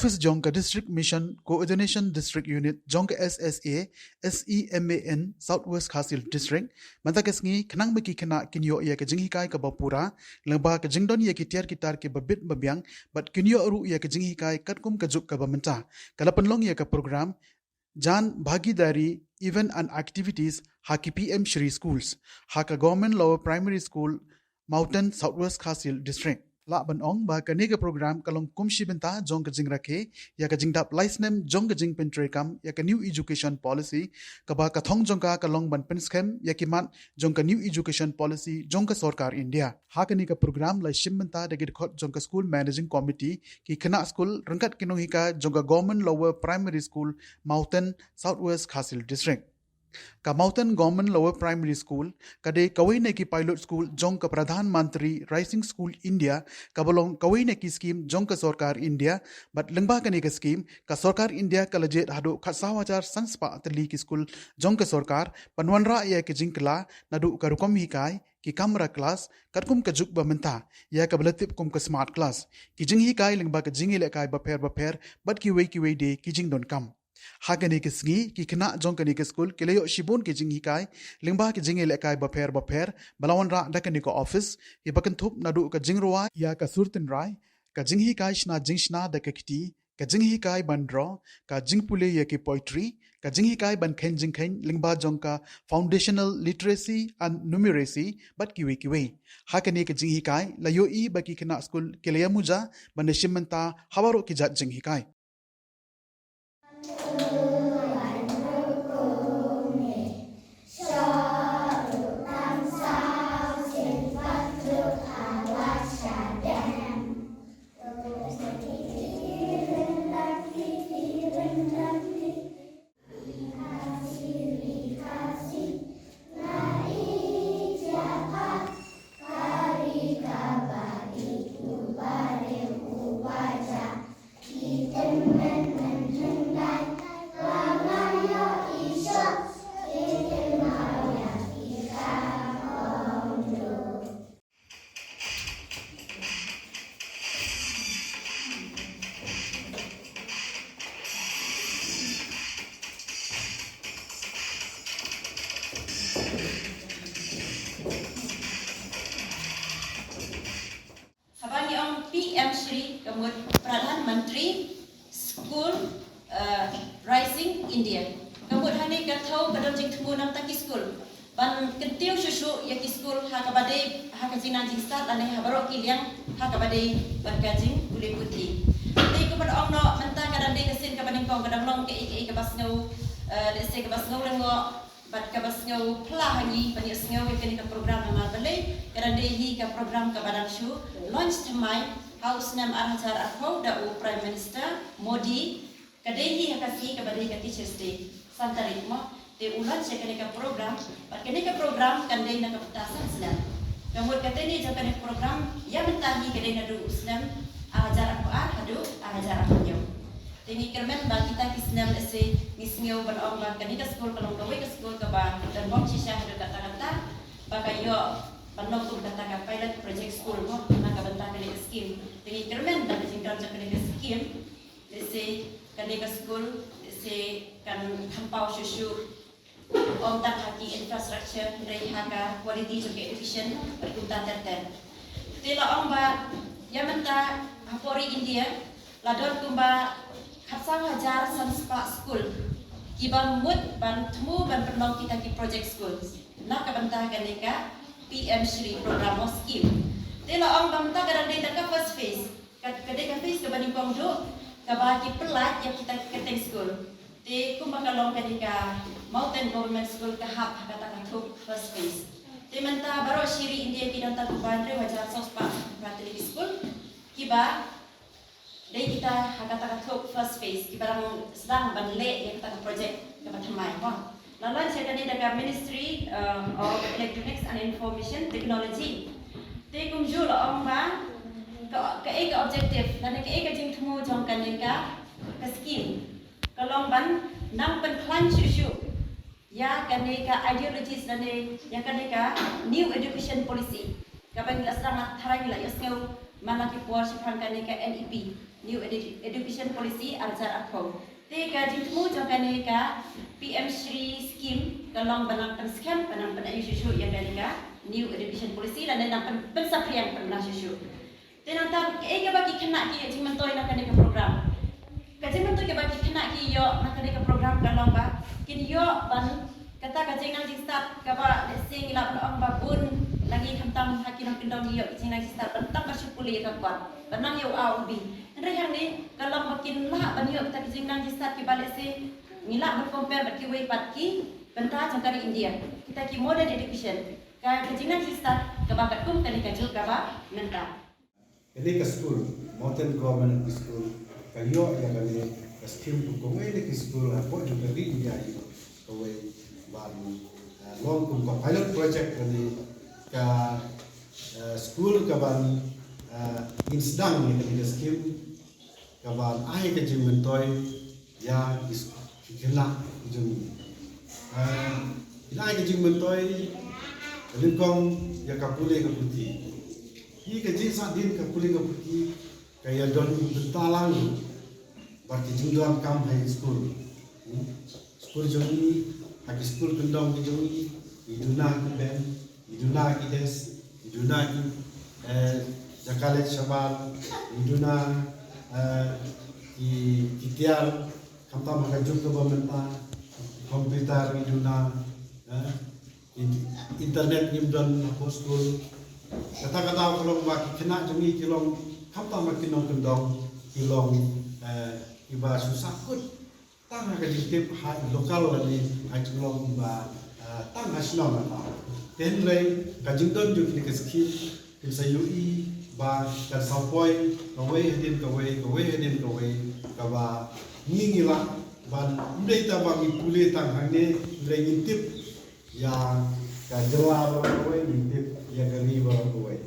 Office Jongka District Mission Coordination District Unit Jongka SSA SEMAN Southwest Khasil District mantakasngi khanang baki khana kinyo ya ka jinghikai ka bapura lengba ka jingdon ya ki tiar kitar ke babit babyang bat kinyo ru ya ka jinghikai katkum ka juk ka bamenta kalapanlong ya ka program Jan Bhagidari Event and Activities Haki PM Shri Schools Haka Government Lower Primary School Mountain Southwest Khasil District La ban ong ba kanega program kalong kumshi benta jong ka jing rakhe ya ka jing dap licenem jong ka jing pentre kam ya ka new education policy ka ba ka thong jong ka kalong ban pen schem ya ki mat jong ka new education policy jong ka sarkar India ha ka ni ka program la shim benta de git khot jong ka school managing committee ki khana school rangkat kinong hika jong ka government lower primary school Mountain Southwest Khasil District ka Mountain Government Lower Primary School kade kawai ne ki pilot school jong ka Pradhan Mantri Rising School India ka bolong kawai ne ki scheme jong ka Sarkar India but lengba ka ni ka scheme ka Sarkar India ka lejet hadu khasawachar sanspa atli ki school jong ka Sarkar panwanra ya ki jingkla nadu ka rukom hikai ki kamera class katkum ka juk ba menta ya ka belatip kum ka smart class ki jing hikai lengba ka jing ile kai ba pher but ki wei de ki jing don kam Hagani kisngi ki kena jong kani ke school kilayo shibun ke jing hikai lingba ke jing elekai ba pher balawan ra dakani ko office ye bakan thup nadu ka jing roa ya ka surtin rai ka jing hikai shna jing shna dakakti ka jing hikai ban draw ka jing pule ye ki poetry ka jing hikai ban khen lingba jong ka foundational literacy and numeracy but kiwe hakani ke jing hikai layo I ba ki kena school kilaya muja ban shimanta hawaro ki jat jing hikai PM Shri Kamut Pradhan Mantri School Rising India. Kamut hani kathau kadam jing thumu nam taki school. Ban kentiu susu yaki school hakabade hakajing jing start ane habarok kiliang hakabade ban kajing boleh putih. Tapi kepada ong no mentah kadang de kesin kepada kong kadang long ke ke bas ngau let's say ke bas ngau lengo bat ke bas ngau plah hangi banyak ngau ke ke program amal balai kadang de hi ke program ke badan shu launch thamai House Nam Arhajar Arfau Da'u Prime Minister Modi kadehi hakasi kepada Teachers Day Santari mo de ulan sekali ke program pakene ke program kandai na kaputasan Islam kamut kateni jakan program yang mentahi kadai na du Islam Arhajar Arfau hadu Arhajar Arfau tingi kermen bang kita kisnam ese nisngeu ban ong bang kani ke school kalong kawai ke school ke bang dan bom sisah hadu kata-kata bakayo panok tu kata pilot project school mo nak bentang kali scheme tingi kermen dan jingkar jakani scheme dese kani ke school dese kan hampau susu om tak haki infrastructure dari haka quality juga efficient berkuntan terten tela om ba yamenta hapori India ladon kumba khasang hajar sanspa school kiba mut ban temu ban penong kita ki project school nak bentang kani ka PM Shri program scheme. Tela ong bangta kadang dia tak first phase. Kadang phase ke banding pangdo kabaki pelat yang kita keteng school. Te kumakalong kadika Mountain Government School ke hab kata katuk first phase. Te menta baru Shri India kita tak bandre wajar sospa Catholic school. Kiba dai kita kata katuk first phase. Kiba rang sedang banle yang kita project ke pathamai ho. Lalu saya tadi dekat Ministry of Electronics and Information Technology. Tekum jul orang bang ke objektif dan ke jing temu jangkan mereka ke scheme. Kalau ban nang penklan susu ya kan mereka ideologies dan ya kan mereka new education policy. Kapan kita serang tharang lah, yasngau malaki puar seprangkane ka NEP New Education Policy arjar akhom te ka jitmu jangkane ka PM Shri scheme kalong banang scam banang pada isu yang dari ka New Education Policy dan nang pensaprian pernah isu te nang ta ka bagi kena ki jimantoi nak ka program kajing mentoi ka bagi kena ki yo nak ka program kalong ba kin yo ban kata kajing nang start ka ba sing ilap long ba bun lagi kentang haki nang kendong yo kajing nang start tentang ka syukuli ka ba banang yo au bi Andre yang ni kalau makin lah banyak kita kejeng nang start ki balik se ngilak bercompare bat ki way pat ki benta jangkari India kita ki modern education ka kejeng nang start ka bakat kum kan ka jul ka ba menta ini ke school modern government school kayo ya kami ke scheme ku ini ke school apa juga di India itu kawai baru long kum pilot project kami ke school ka ban insdang ni ke scheme kawan ai ke jimentoi ya kena jung ila ke jimentoi limkong ya kapule ke putih hi ke jing sa din kapule ke putih kaya don betalang berarti jingdon kam high school jongi high school kendong ke jongi iduna ke ben iduna ke des iduna ke jakalet shabal iduna Kitiar kampa makajuk ke bamenta komputer iduna internet nimdan apostol kata-kata kalau mak kena jemi kilong kampa makinong kendong kilong iba susakut tang kajitip lokal ni ajulong iba tang nasional na tenlei kajingdon juk ni keskin kisayui ba dan sampoi kawai hedin kawa ngingila ban ndai ta bagi pule tang hangne ndai ngintip ya ka jela kawai ngintip ya gari ba kawai